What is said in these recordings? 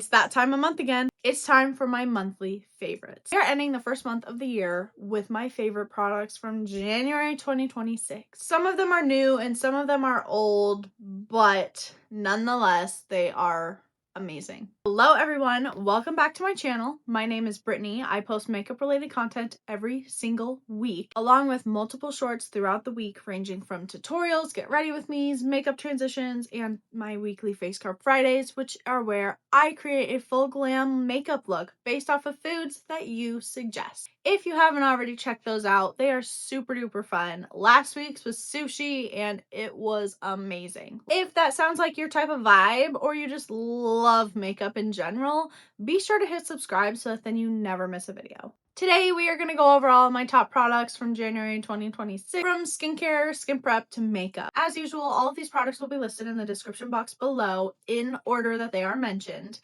It's that time of month again. It's time for my monthly favorites. We are ending the first month of the year with my favorite products from January 2026. Some of them are new and some of them are old, but nonetheless, they are amazing. Hello everyone, welcome back to my channel. My name is Brittany. I post makeup related content every single week, along with multiple shorts throughout the week, ranging from tutorials, get ready with me's, makeup transitions, and my weekly face carb Fridays, which are where I create a full glam makeup look based off of foods that you suggest. If you haven't already checked those out, they are super duper fun. Last week's was sushi and it was amazing. If that sounds like your type of vibe or you just love makeup in general, be sure to hit subscribe so that then you never miss a video. Today we are going to go over all of my top products from January 2026, from skincare, skin prep to makeup. As usual, all of these products will be listed in the description box below in order that they are mentioned.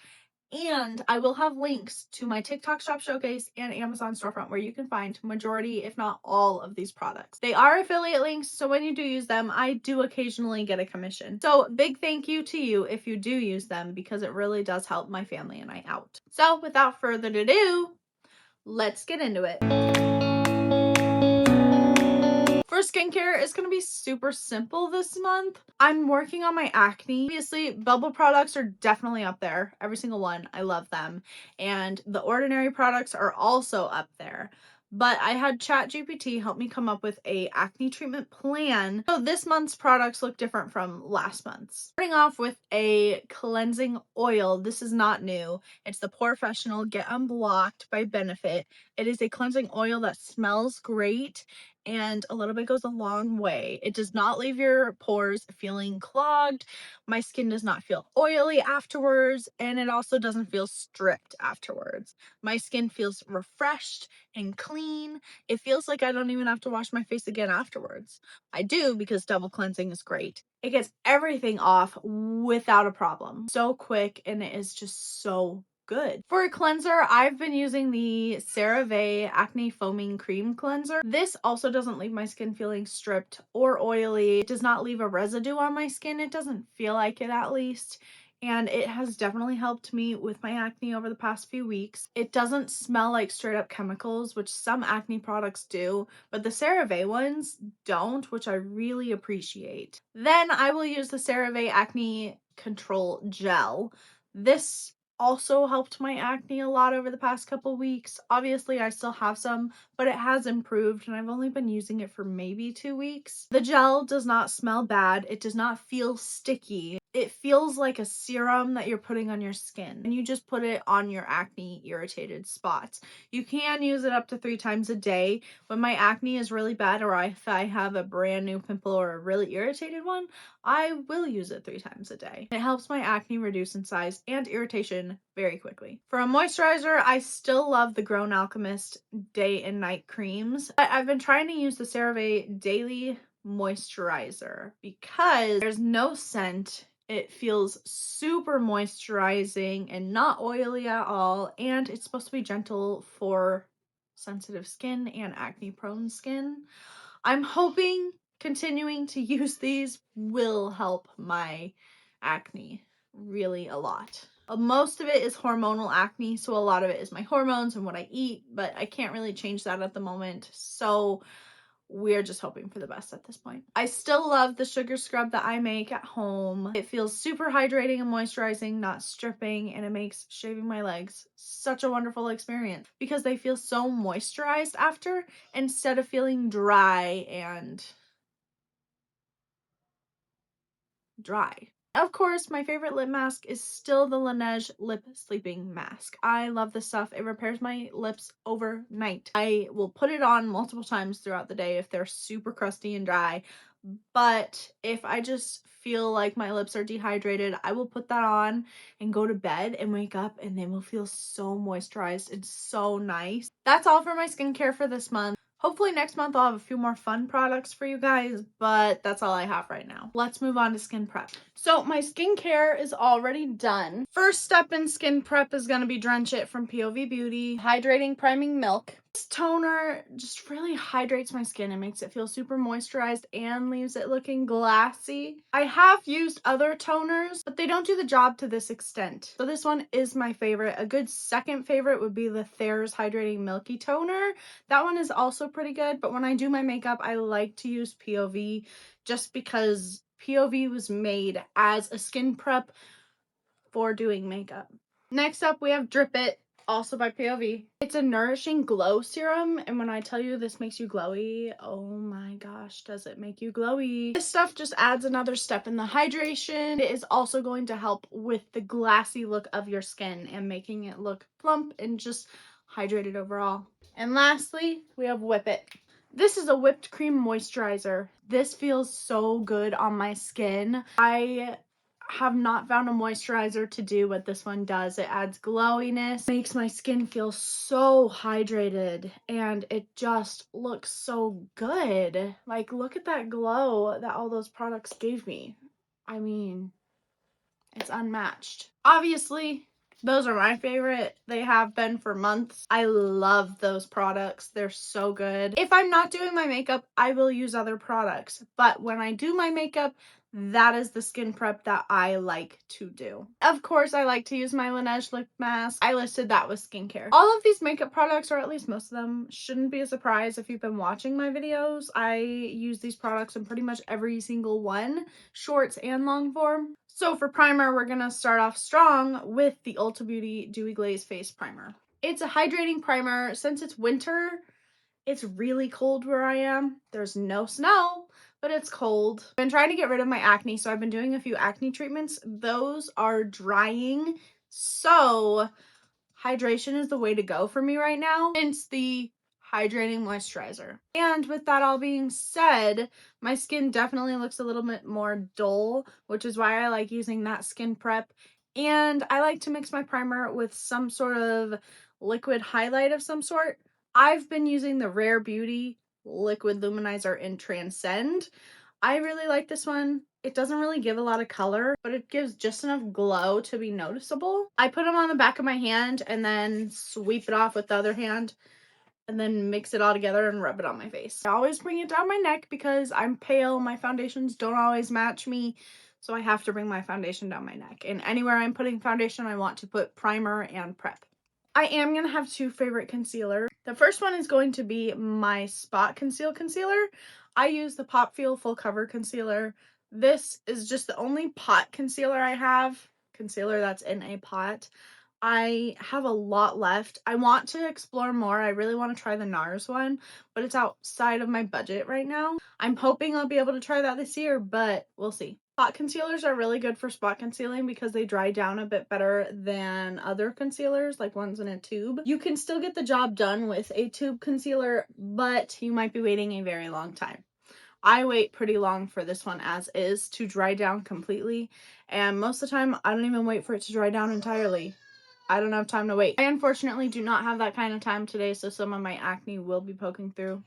And I will have links to my TikTok shop showcase and Amazon storefront where you can find majority, if not all, of these products. They are affiliate links, so when you do use them, I do occasionally get a commission. So big thank you to you if you do use them, because it really does help my family and I out. So without further ado, let's get into it. For skincare, it's going to be super simple this month. I'm working on my acne. Obviously, Bubble products are definitely up there. Every single one. I love them. And the Ordinary products are also up there. But I had ChatGPT help me come up with a acne treatment plan. So this month's products look different from last month's. Starting off with a cleansing oil. This is not new. It's the Professional Get Unblocked by Benefit. It is a cleansing oil that smells great, and a little bit goes a long way. It does not leave your pores feeling clogged. My skin does not feel oily afterwards, and it also doesn't feel stripped afterwards. My skin feels refreshed and clean. It feels like I don't even have to wash my face again afterwards. I do, because double cleansing is great. It gets everything off without a problem. So quick, and it is just so good. For a cleanser, I've been using the CeraVe Acne Foaming Cream Cleanser. This also doesn't leave my skin feeling stripped or oily. It does not leave a residue on my skin. It doesn't feel like it, at least. And it has definitely helped me with my acne over the past few weeks. It doesn't smell like straight up chemicals, which some acne products do, but the CeraVe ones don't, which I really appreciate. Then I will use the CeraVe Acne Control Gel. This also helped my acne a lot over the past couple weeks. Obviously, I still have some, but it has improved, and I've only been using it for maybe 2 weeks. The gel does not smell bad. It does not feel sticky. It feels like a serum that you're putting on your skin, and you just put it on your acne irritated spots. You can use it up to 3 times a day. When my acne is really bad, or if I have a brand new pimple or a really irritated one, I will use it 3 times a day. It helps my acne reduce in size and irritation very quickly. For a moisturizer, I still love the Grown Alchemist Day and Night creams, but I've been trying to use the CeraVe Daily Moisturizer because there's no scent. It feels super moisturizing and not oily at all, and it's supposed to be gentle for sensitive skin and acne prone skin. I'm hoping continuing to use these will help my acne really a lot. Most of it is hormonal acne, so a lot of it is my hormones and what I eat, but I can't really change that at the moment, so we're just hoping for the best at this point. I still love the sugar scrub that I make at home. It feels super hydrating and moisturizing, not stripping, and it makes shaving my legs such a wonderful experience because they feel so moisturized after, instead of feeling dry and dry. Of course, my favorite lip mask is still the Laneige Lip Sleeping Mask. I love this stuff. It repairs my lips overnight. I will put it on multiple times throughout the day if they're super crusty and dry. But if I just feel like my lips are dehydrated, I will put that on and go to bed and wake up, and they will feel so moisturized and so nice. That's all for my skincare for this month. Hopefully next month I'll have a few more fun products for you guys, but that's all I have right now. Let's move on to skin prep. So my skincare is already done. First step in skin prep is going to be Drench It from POV Beauty Hydrating Priming Milk. This toner just really hydrates my skin and makes it feel super moisturized and leaves it looking glassy. I have used other toners, but they don't do the job to this extent. So this one is my favorite. A good second favorite would be the Thayer's Hydrating Milky Toner. That one is also pretty good, but when I do my makeup, I like to use POV just because POV was made as a skin prep for doing makeup. Next up, we have Drip It, also by POV. It's a nourishing glow serum, and when I tell you this makes you glowy, oh my gosh, does it make you glowy. This stuff just adds another step in the hydration. It is also going to help with the glassy look of your skin and making it look plump and just hydrated overall. And lastly, we have Whip It. This is a whipped cream moisturizer. This feels so good on my skin. I have not found a moisturizer to do what this one does. It adds glowiness, makes my skin feel so hydrated, and it just looks so good. Like, look at that glow that all those products gave me. I mean, it's unmatched. Obviously, those are my favorite. They have been for months. I love those products. They're so good. If I'm not doing my makeup, I will use other products. But when I do my makeup, that is the skin prep that I like to do. Of course, I like to use my Laneige lip mask. I listed that with skincare. All of these makeup products, or at least most of them, shouldn't be a surprise if you've been watching my videos. I use these products in pretty much every single one, shorts and long form. So for primer, we're gonna start off strong with the Ulta Beauty Dewy Glazed Face Primer. It's a hydrating primer. Since it's winter, it's really cold where I am. There's no snow, but it's cold. I've been trying to get rid of my acne, so I've been doing a few acne treatments. Those are drying, so hydration is the way to go for me right now. Hence the hydrating moisturizer. And with that all being said, my skin definitely looks a little bit more dull, which is why I like using that skin prep. And I like to mix my primer with some sort of liquid highlight of some sort. I've been using the Rare Beauty Liquid Luminizer in Transcend. I really like this one. It doesn't really give a lot of color, but it gives just enough glow to be noticeable. I put them on the back of my hand and then sweep it off with the other hand and then mix it all together and rub it on my face. I always bring it down my neck because I'm pale. My foundations don't always match me, so I have to bring my foundation down my neck. And anywhere I'm putting foundation, I want to put primer and prep. I am going to have two favorite concealers. The first one is going to be my Spot Conceal Concealer. I use the Pop Feel Full Cover Concealer. This is just the only pot concealer I have. Concealer that's in a pot. I have a lot left. I want to explore more. I really want to try the NARS one, but it's outside of my budget right now. I'm hoping I'll be able to try that this year, but we'll see. Spot concealers are really good for spot concealing because they dry down a bit better than other concealers, like ones in a tube. You can still get the job done with a tube concealer, but you might be waiting a very long time. I wait pretty long for this one as is to dry down completely, and most of the time I don't even wait for it to dry down entirely. I don't have time to wait. I unfortunately do not have that kind of time today, so some of my acne will be poking through,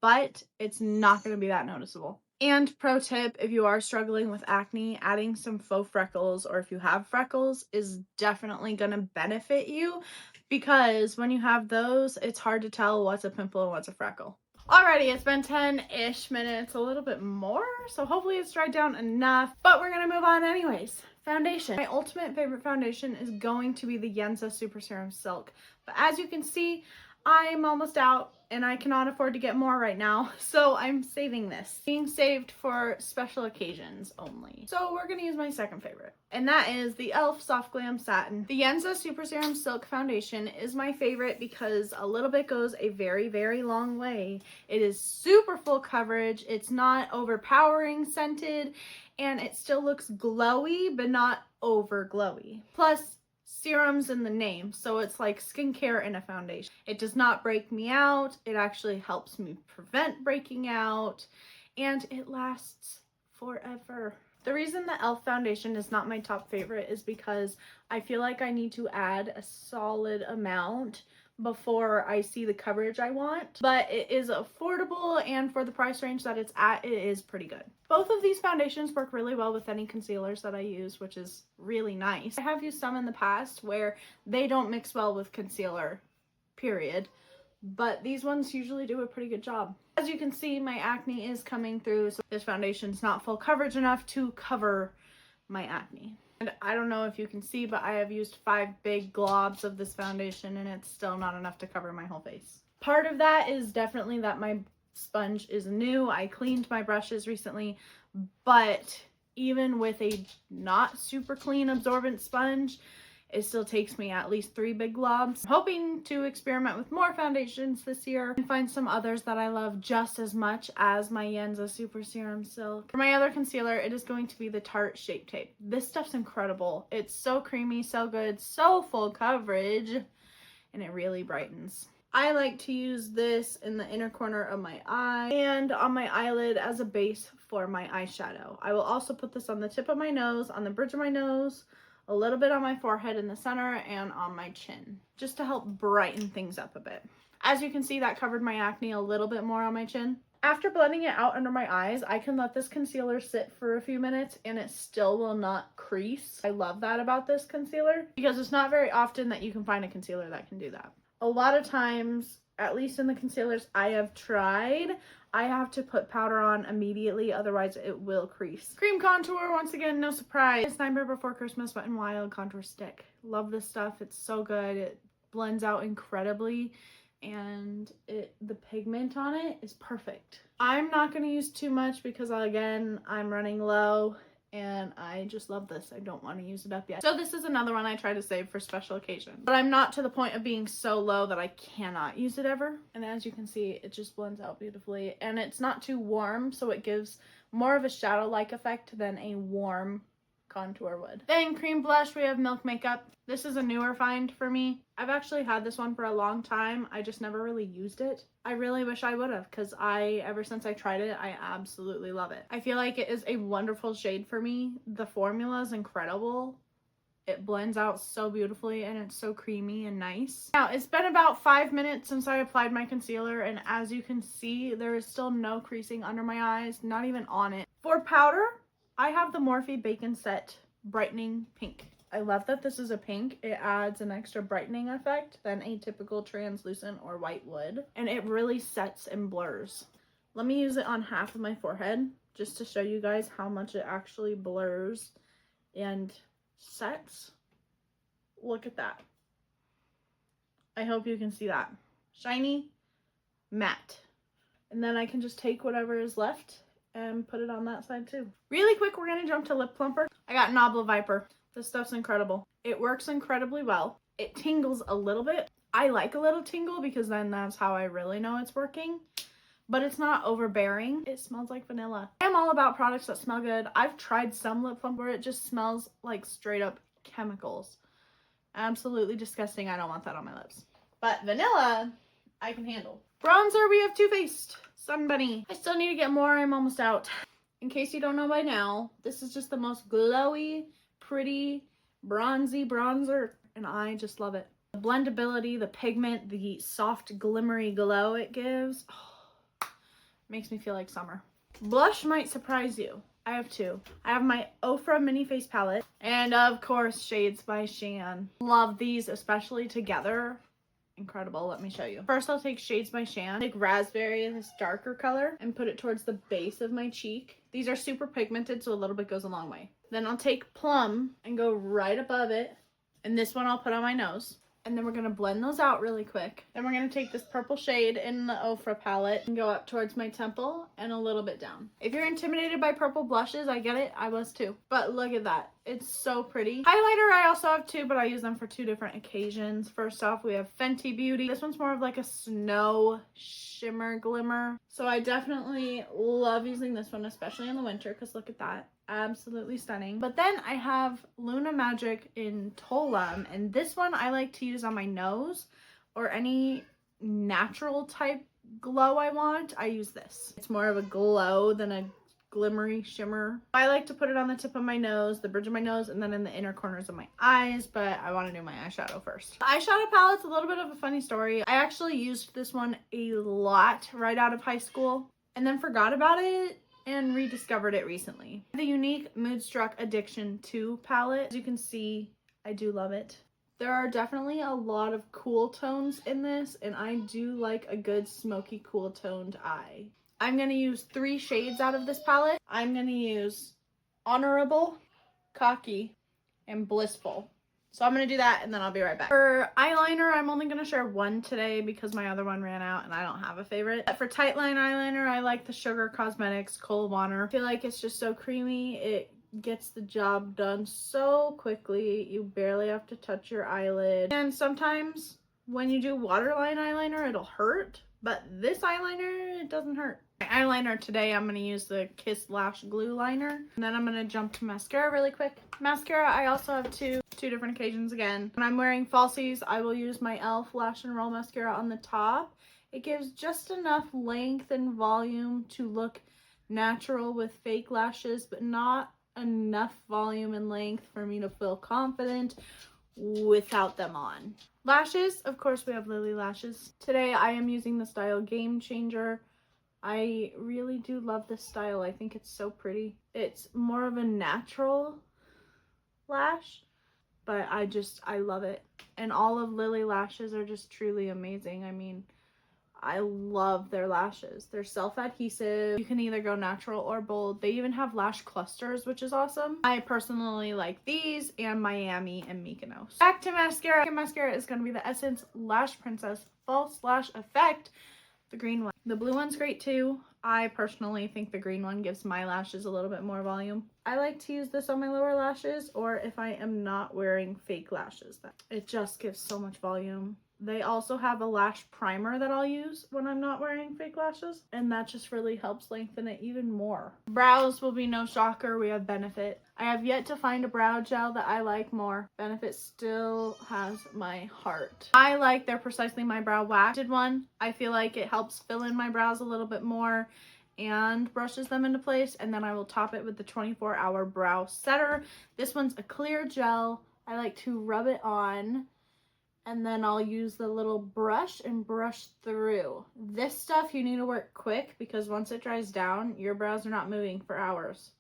but it's not going to be that noticeable. And pro tip, if you are struggling with acne, adding some faux freckles, or if you have freckles, is definitely going to benefit you, because when you have those, it's hard to tell what's a pimple and what's a freckle. Alrighty, it's been 10-ish minutes, a little bit more, so hopefully it's dried down enough, but we're gonna move on anyways. Foundation. My ultimate favorite foundation is going to be the Yenza Super Serum Silk, but as you can see, I'm almost out and I cannot afford to get more right now, so I'm saving this. Being saved for special occasions only. So we're gonna use my second favorite, and that is the e.l.f. Soft Glam Satin. The Yenza Super Serum Silk Foundation is my favorite because a little bit goes a very, very long way. It is super full coverage, it's not overpowering scented, and it still looks glowy, but not over glowy. Plus, serum's in the name, so it's like skincare in a foundation. It does not break me out. It actually helps me prevent breaking out, and it lasts forever. The reason the e.l.f. foundation is not my top favorite is because I feel like I need to add a solid amount before I see the coverage I want, but it is affordable, and for the price range that it's at, it is pretty good. Both of these foundations work really well with any concealers that I use, which is really nice. I have used some in the past where they don't mix well with concealer, period, but these ones usually do a pretty good job. As you can see, my acne is coming through, so this foundation's not full coverage enough to cover my acne. And I don't know if you can see, but I have used 5 big globs of this foundation and it's still not enough to cover my whole face. Part of that is definitely that my sponge is new. I cleaned my brushes recently, but even with a not super clean absorbent sponge, it still takes me at least 3 big globs. I'm hoping to experiment with more foundations this year and find some others that I love just as much as my Yenza Super Serum Silk. For my other concealer, it is going to be the Tarte Shape Tape. This stuff's incredible. It's so creamy, so good, so full coverage, and it really brightens. I like to use this in the inner corner of my eye and on my eyelid as a base for my eyeshadow. I will also put this on the tip of my nose, on the bridge of my nose, a little bit on my forehead in the center, and on my chin, just to help brighten things up a bit. As you can see, that covered my acne a little bit more on my chin. After blending it out under my eyes, I can let this concealer sit for a few minutes and it still will not crease. I love that about this concealer because it's not very often that you can find a concealer that can do that. A lot of times, at least in the concealers I have tried, I have to put powder on immediately, otherwise it will crease. Cream contour, once again, no surprise. It's Nightmare Before Christmas Wet n Wild Contour Stick. Love this stuff. It's so good. It blends out incredibly, and the pigment on it is perfect. I'm not going to use too much because, again, I'm running low. And I just love this. I don't want to use it up yet. So this is another one I try to save for special occasions. But I'm not to the point of being so low that I cannot use it ever. And as you can see, it just blends out beautifully. And it's not too warm, so it gives more of a shadow-like effect than a warm contour would. Then cream blush, we have Milk Makeup. This is a newer find for me. I've actually had this one for a long time. I just never really used it. I really wish I would have, because ever since I tried it, I absolutely love it. I feel like it is a wonderful shade for me. The formula is incredible. It blends out so beautifully and it's so creamy and nice. Now, it's been about 5 minutes since I applied my concealer, and as you can see, there is still no creasing under my eyes, not even on it. For powder, I have the Morphe Bacon Set Brightening Pink. I love that this is a pink. It adds an extra brightening effect than a typical translucent or white would. And it really sets and blurs. Let me use it on half of my forehead just to show you guys how much it actually blurs and sets. Look at that. I hope you can see that. Shiny, matte. And then I can just take whatever is left and put it on that side too. Really quick, we're gonna jump to Lip Plumper. I got Nabla Viper. This stuff's incredible. It works incredibly well. It tingles a little bit. I like a little tingle because then that's how I really know it's working. But it's not overbearing. It smells like vanilla. I'm all about products that smell good. I've tried some lip plump where it just smells like straight up chemicals. Absolutely disgusting. I don't want that on my lips. But vanilla, I can handle. Bronzer, we have Too Faced Sun Bunny. I still need to get more. I'm almost out. In case you don't know by now, this is just the most glowy, pretty, bronzy bronzer, and I just love it. The blendability, the pigment, the soft glimmery glow it gives, makes me feel like summer. Blush might surprise you. I have 2. I have my Ofra Mini Face Palette, and of course, Shades by Shan. Love these, especially together. Incredible. Let me show you. First, I'll take Shades by Shan, take Raspberry in this darker color, and put it towards the base of my cheek. These are super pigmented, so a little bit goes a long way. Then I'll take Plum and go right above it, and this one I'll put on my nose. And then we're going to blend those out really quick. Then we're going to take this purple shade in the Ofra palette and go up towards my temple and a little bit down. If you're intimidated by purple blushes, I get it. I was too. But look at that. It's so pretty. Highlighter, I also have 2, but I use them for 2 different occasions. First off, we have Fenty Beauty. This one's more of like a snow shimmer glimmer. So I definitely love using this one, especially in the winter, because look at that. Absolutely stunning. But then I have Luna Magic in Tolam, and this one I like to use on my nose or any natural type glow I want. I use this. It's more of a glow than a glimmery shimmer. I like to put it on the tip of my nose, the bridge of my nose, and then in the inner corners of my eyes, but I want to do my eyeshadow first. The eyeshadow palette's a little bit of a funny story. I actually used this one a lot right out of high school and then forgot about it and rediscovered it recently. The Unique Moodstruck Addiction 2 palette. As you can see, I do love it. There are definitely a lot of cool tones in this, and I do like a good smoky cool toned eye. I'm going to use 3 shades out of this palette. I'm going to use Honorable, Cocky, and Blissful. So I'm going to do that and then I'll be right back. For eyeliner, I'm only going to share one today because my other one ran out and I don't have a favorite. But for tight line eyeliner, I like the Sugar Cosmetics Kohl Wanner. I feel like it's just so creamy. It gets the job done so quickly. You barely have to touch your eyelid. And sometimes when you do waterline eyeliner, it'll hurt. But this eyeliner, it doesn't hurt. My eyeliner today, I'm going to use the Kiss Lash Glue Liner. And then I'm going to jump to mascara really quick. Mascara, I also have two different occasions again. When I'm wearing falsies, I will use my e.l.f. Lash and Roll Mascara on the top. It gives just enough length and volume to look natural with fake lashes, but not enough volume and length for me to feel confident without them on. Lashes, of course, we have Lily lashes. Today I am using the style Game Changer. I really do love this style. I think it's so pretty. It's more of a natural lash, but I love it. And all of Lily lashes are just truly amazing. I mean, I love their lashes. They're self-adhesive. You can either go natural or bold. They even have lash clusters, which is awesome. I personally like these and Miami and Mykonos. Back to mascara. Mascara is going to be the Essence Lash Princess False Lash Effect, the green one. The blue one's great too. I personally think the green one gives my lashes a little bit more volume. I like to use this on my lower lashes, or if I am not wearing fake lashes. It just gives so much volume. They also have a lash primer that I'll use when I'm not wearing fake lashes, and that just really helps lengthen it even more. Brows will be no shocker. We have Benefit. I have yet to find a brow gel that I like more. Benefit still has my heart. I like their Precisely My Brow waxed one. I feel like it helps fill in my brows a little bit more and brushes them into place, and then I will top it with the 24-hour brow setter. This one's a clear gel. I like to rub it on, and then I'll use the little brush and brush through. This stuff you need to work quick because once it dries down, your brows are not moving for hours.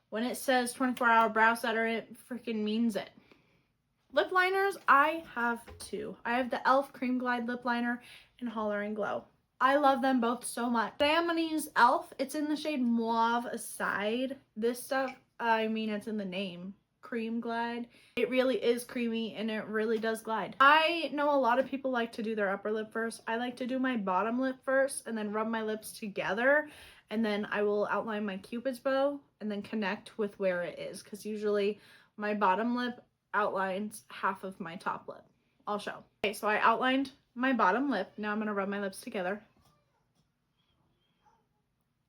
When it says 24-hour brow setter, it freaking means it. Lip liners, I have 2. I have the e.l.f. Cream Glide Lip Liner and Holler and Glow. I love them both so much. Today I'm going to use e.l.f. It's in the shade Mauve Aside. This stuff, I mean, it's in the name. Cream Glide. It really is creamy and it really does glide. I know a lot of people like to do their upper lip first. I like to do my bottom lip first and then rub my lips together, and then I will outline my Cupid's bow and then connect with where it is, because usually my bottom lip outlines half of my top lip. I'll show. Okay, so I outlined my bottom lip. Now I'm going to rub my lips together.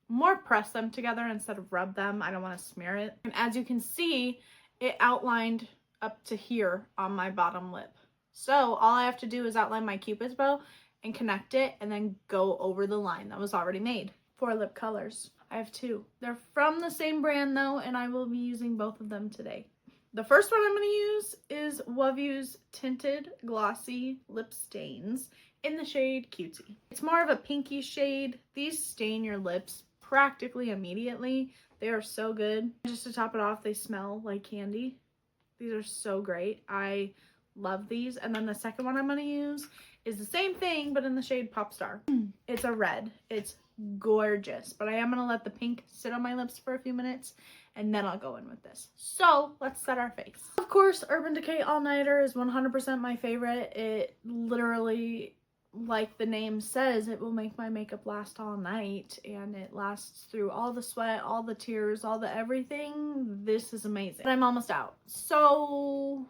More press them together instead of rub them. I don't want to smear it. And as you can see, it outlined up to here on my bottom lip. So all I have to do is outline my Cupid's bow and connect it and then go over the line that was already made. 4 lip colors. I have 2. They're from the same brand though, and I will be using both of them today. The first one I'm going to use is Wovu's Tinted Glossy Lip Stains in the shade Cutie. It's more of a pinky shade. These stain your lips practically immediately. They are so good. Just to top it off, they smell like candy. These are so great. I love these. And then the second one I'm going to use is the same thing, but in the shade Pop Star. It's a red. It's gorgeous. But I am going to let the pink sit on my lips for a few minutes, and then I'll go in with this. So let's set our face. Of course, Urban Decay All Nighter is 100% my favorite. It literally, like the name says, it will make my makeup last all night, and it lasts through all the sweat, all the tears, all the everything. This is amazing. But I'm almost out. So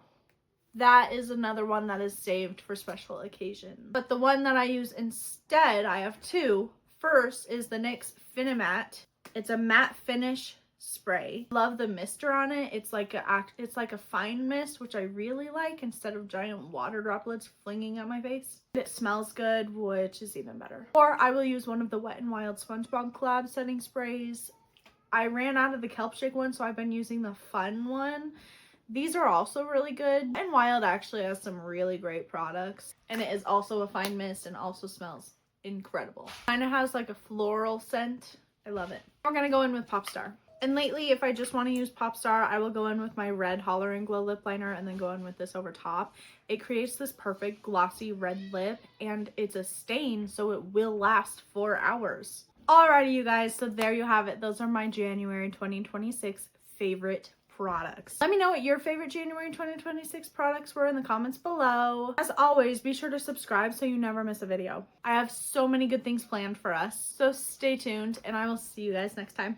that is another one that is saved for special occasions. But the one that I use instead, I have 2. First is the NYX Finimat. It's a matte finish spray. Love the mister on it. It's like a fine mist, which I really like, instead of giant water droplets flinging at my face. It smells good, which is even better. Or I will use one of the Wet n Wild SpongeBob collab setting sprays. I ran out of the Kelp Shake one, so I've been using the Fun one. These are also really good. Wet n Wild actually has some really great products, and it is also a fine mist and also smells incredible. Kind of has like a floral scent. I love it. We're gonna go in with Pop Star. And lately, if I just want to use Popstar, I will go in with my red Holler and Glow lip liner and then go in with this over top. It creates this perfect glossy red lip, and it's a stain, so it will last 4 hours. Alrighty, you guys, so there you have it. Those are my January 2026 favorite products. Let me know what your favorite January 2026 products were in the comments below. As always, be sure to subscribe so you never miss a video. I have so many good things planned for us, so stay tuned, and I will see you guys next time.